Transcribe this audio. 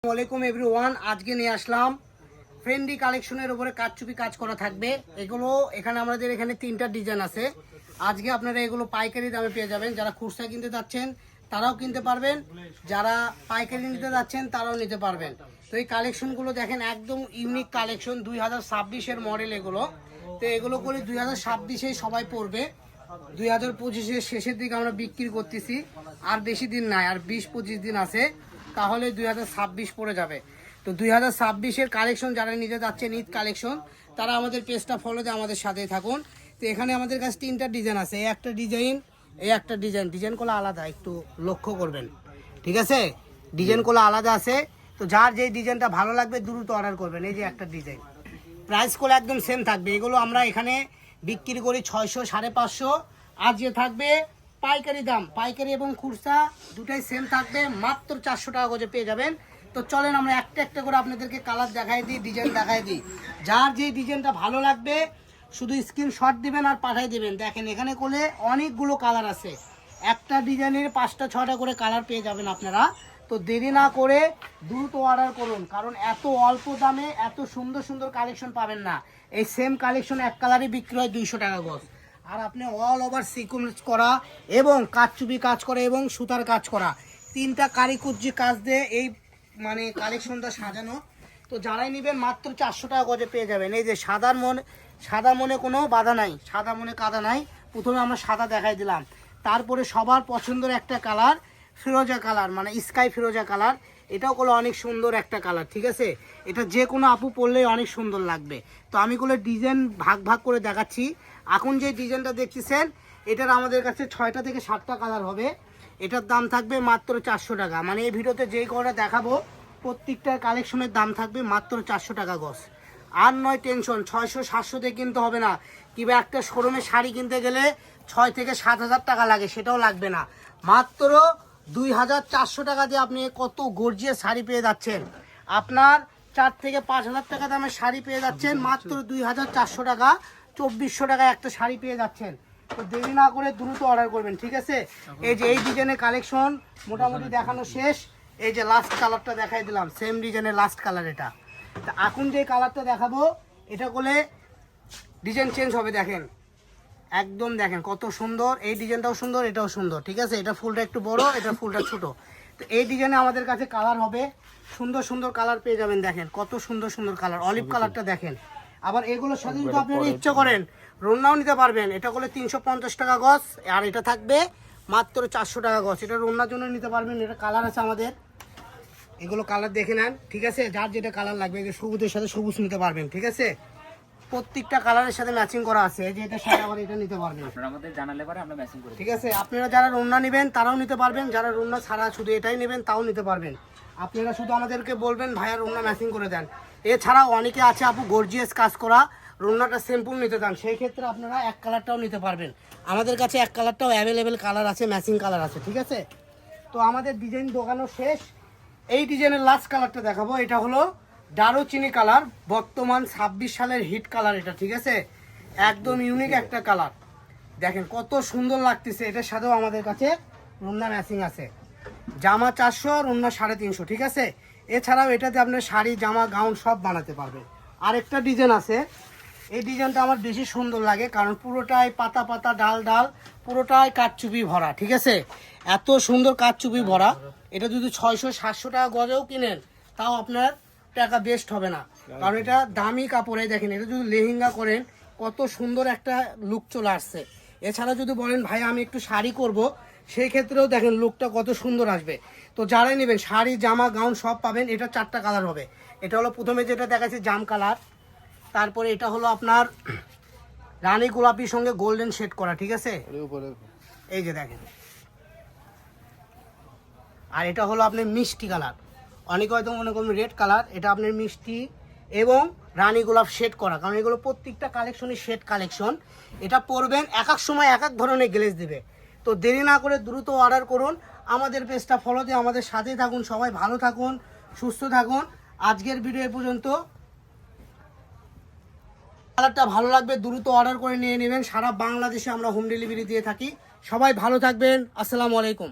ওয়ালাইকুম এভরিওয়ান, আজকে নিয়ে আসলাম ফ্রেন্ডি কালেকশনের উপরে কারচুপি কাজ করা থাকবে। এগুলো আমাদের এখানে 3টা ডিজাইন আছে। আজকে আপনারা এগুলো পাইকারি দামে পেয়ে যাবেন। যারা খুচরা কিনতে যাচ্ছেন তারাও কিনতে পারবেন, যারা পাইকারি নিতে যাচ্ছেন তারাও নিতে পারবেন। তো এই কালেকশনগুলো দেখেন, একদম ইউনিক কালেকশন, 2026-এর মডেল এগুলো। তো এগুলো করে 2026-এই সবাই পরবে, 2025-এর শেষের দিকে আমরা বিক্রি করতেছি। আর বেশি দিন নাই, আর 20-25 দিন আছে, তাহলে 2026 পড়ে যাবে। তো 2026-এর কালেকশন যারা নিতে যাচ্ছেন, ঈদ কালেকশন, তারা আমাদের পেজটা ফলো দিয়ে আমাদের সাথেই থাকুন। তো এখানে আমাদের কাছে 3টা ডিজাইন আছে। এই একটা ডিজাইন, এই একটা ডিজাইনগুলো আলাদা, একটু লক্ষ্য করবেন, ঠিক আছে? ডিজাইনগুলো আলাদা আছে। তো যার যেই ডিজাইনটা ভালো লাগবে দ্রুত অর্ডার করবেন। এই যে একটা ডিজাইন, প্রাইসগুলো একদম সেম থাকবে। এগুলো আমরা এখানে বিক্রি করি 600, 550। আর যে থাকবে পাইকারি দাম, পাইকারি এবং খুচরা দুটাই সেম থাকবে, মাত্র 400 টাকা করে পেয়ে যাবেন। তো চলেন আমরা একটা একটা করে আপনাদেরকে কালার দেখাই দিই, ডিজাইন দেখাই দিই। যার যে ডিজাইনটা ভালো লাগবে শুধু স্ক্রিনশট দিবেন আর পাঠাই দিবেন। দেখেন এখানে কোলে অনেকগুলো কালার আছে, একটা ডিজাইনের 5টা 6টা করে কালার পেয়ে যাবেন আপনারা। তো দেরি না করে দ্রুত অর্ডার করুন, কারণ এত অল্প দামে এত সুন্দর সুন্দর কালেকশন পাবেন না। এই সেম কালেকশন এক কালারই বিক্রি হয় 200 টাকা গজ। আর আপনি অল ওভার সিকোয়েন্স করা এবং কারচুপি কাজ করা এবং সুতার কাজ করা, 3টা কারিকুজ্জি কাজ দিয়ে এই কালেকশনটা সাজানো। তো যারাই নেবেন মাত্র 400 টাকা গজে পেয়ে যাবেন। এই যে সাদা মনে কোনো বাধা নাই, সাদা মনে কাদা নাই। প্রথমে আমরা সাদা দেখাই দিলাম, তারপরে সবার পছন্দের একটা কালার ফিরোজা কালার, স্কাই ফিরোজা কালার। এটাও কোনো অনেক সুন্দর একটা কালার, ঠিক আছে? এটা যে কোনো আপু পরলেই অনেক সুন্দর লাগবে। তো আমি কোনো ডিজাইন ভাগ ভাগ করে দেখাচ্ছি। এখন যে ডিজাইনটা দেখতেছেন, এটার আমাদের কাছে 6টা থেকে 7টা কালার হবে। এটার দাম থাকবে মাত্র 400 টাকা। এই ভিডিওতে যেই কটা দেখাবো প্রত্যেকটার কালেকশনের দাম থাকবে মাত্র 400 টাকা গজ। আর নয় টেনশন, 600 700 দিয়ে কিনতে হবে না। কিংবা একটা শোরুমে শাড়ি কিনতে গেলে 6 থেকে 7,000 টাকা লাগে, সেটাও লাগবে না। মাত্র 2,400 টাকা দিয়ে আপনি কত গর্জিয়াস শাড়ি পেয়ে যাচ্ছেন। আপনার 4 থেকে 5,000 টাকা দামের শাড়ি পেয়ে যাচ্ছেন মাত্র 2,400 টাকা, 2,400 টাকায় একটা শাড়ি পেয়ে যাচ্ছেন। তো দেরি না করে দ্রুত অর্ডার করবেন, ঠিক আছে? এই যে এই ডিজাইনের কালেকশন মোটামুটি দেখানো শেষ। এই যে লাস্ট কালারটা দেখাই দিলাম, সেম ডিজাইনের লাস্ট কালার এটা। তা এখন যে কালারটা দেখাবো, এটা করলে ডিজাইন চেঞ্জ হবে। দেখেন একদম, দেখেন কত সুন্দর। এই ডিজাইনটাও সুন্দর, এটাও সুন্দর, ঠিক আছে? এটা ফুলটা একটু বড়, এটা ফুলটা ছোট। তো এই ডিজাইনে আমাদের কাছে কালার হবে, সুন্দর সুন্দর কালার পেয়ে যাবেন। দেখেন কত সুন্দর সুন্দর কালার, অলিভ কালারটা দেখেন। আবার এগুলোর সাথে যদি আপনারা ইচ্ছা করেন রোনাও নিতে পারবেন। এটা করলে 350 টাকা গজ, আর এটা থাকবে মাত্র 400 টাকা গজ। এটা রোনার জন্য নিতে পারবেন। এটা কালার আছে আমাদের, এগুলো কালার দেখে নেন, ঠিক আছে? যার যেটা কালার লাগবে, যে সবুজের সাথে সবুজ নিতে পারবেন, ঠিক আছে? প্রত্যেকটা কালারের সাথে ম্যাচিং করা আছে। এই যে এটা সাথে আবার এটা নিতে পারবেন, আপনারা আমাদের জানালে পরে আমরা ম্যাচিং করে, ঠিক আছে? আপনারা যারা রোনা নেবেন তারাও নিতে পারবেন, যারা রোনা ছাড়া শুধু এটাই নেবেন তাও নিতে পারবেন। আপনারা শুধু আমাদেরকে বলবেন ভাইয়া রোনা ম্যাচিং করে দেন। এছাড়াও অনেকে আছে আপু গর্জিয়াস কাজ করা রোনাটা সিম্পল নিতে চান, সেই ক্ষেত্রে আপনারা এক কালারটাও নিতে পারবেন। আমাদের কাছে এক কালারটাও অ্যাভেলেবেল কালার আছে, ম্যাচিং কালার আছে, ঠিক আছে? তো আমাদের ডিজাইন দোকানো শেষ। এই ডিজাইনের লাস্ট কালারটা দেখাবো। এটা হলো দারুচিনি কালার, বর্তমান 26 সালের হিট কালার এটা, ঠিক আছে? একদম ইউনিক একটা কালার। দেখেন কত সুন্দর লাগতেছে। এটার সাথেও আমাদের কাছে রুন্না ম্যাচিং আছে। জামা 400, রুন্না 350, ঠিক আছে? এছাড়াও এটাতে আপনার শাড়ি, জামা, গাউন সব বানাতে পারবেন। আরেকটা ডিজাইন আছে, এই ডিজাইনটা আমার বেশি সুন্দর লাগে, কারণ পুরোটাই পাতা পাতা, ডাল ডাল, পুরোটাই কাঠচুপি ভরা, ঠিক আছে? এত সুন্দর কাঠচুপি ভরা। এটা যদি 600 700 টাকা গজেও কিনেন তাও আপনার টাকা বেস্ট হবে না, কারণ এটা দামি কাপড়ে। দেখেন এটা যদি লেহেঙ্গা করেন কত সুন্দর একটা লুক চলে আসছে। এছাড়া যদি বলেন ভাই আমি একটু শাড়ি করব, সেই ক্ষেত্রেও দেখেন লুকটা কত সুন্দর আসবে। তো যারাই নেবেন শাড়ি, জামা, গাউন সব পাবেন। এটা 4টা কালার হবে। এটা হলো প্রথমে যেটা দেখাচ্ছি জাম কালার, তারপরে এটা হলো আপনার রানী গোলাপির সঙ্গে গোল্ডেন শেড করা, ঠিক আছে? এই যে দেখেন। আর এটা হলো আপনার মিষ্টি কালার, অনেকে হয়তো মনে করুন রেড কালার, এটা আপনার মিষ্টি এবং রানী গোলাপ শেড করা, কারণ এগুলো প্রত্যেকটা কালেকশনই শেড কালেকশন। এটা পরবেন এক এক সময় এক এক ধরনের গ্লেজ দেবে। তো দেরি না করে দ্রুত অর্ডার করুন, আমাদের পেজটা ফলো দিয়ে আমাদের সাথেই থাকুন। সবাই ভালো থাকুন, সুস্থ থাকুন। আজকের ভিডিও এ পর্যন্ত। কালারটা ভালো লাগবে দ্রুত অর্ডার করে নিয়ে নেবেন। সারা বাংলাদেশে আমরা হোম ডেলিভারি দিয়ে থাকি। সবাই ভালো থাকবেন। আসসালামু আলাইকুম।